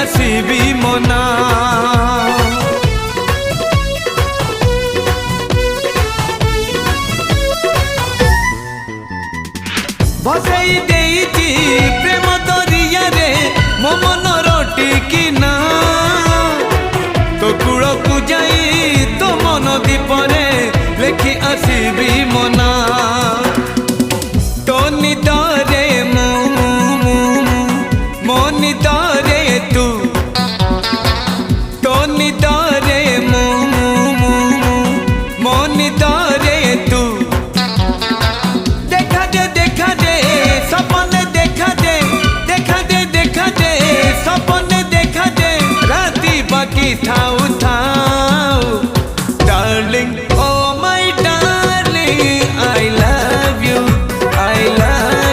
आसीबी मना भसई देइची प्रेम दरिया रे मो मन रोटिकी ना तो कूल को जाई तो मन दीपरे लेखि आसीबी मना तो निदरे मो निदरे तू तो निदरे मो निदरे तू देखा दे सपने देखा दे सपने देखा दे राती बाकी थाऊ थाऊ डार्लिंग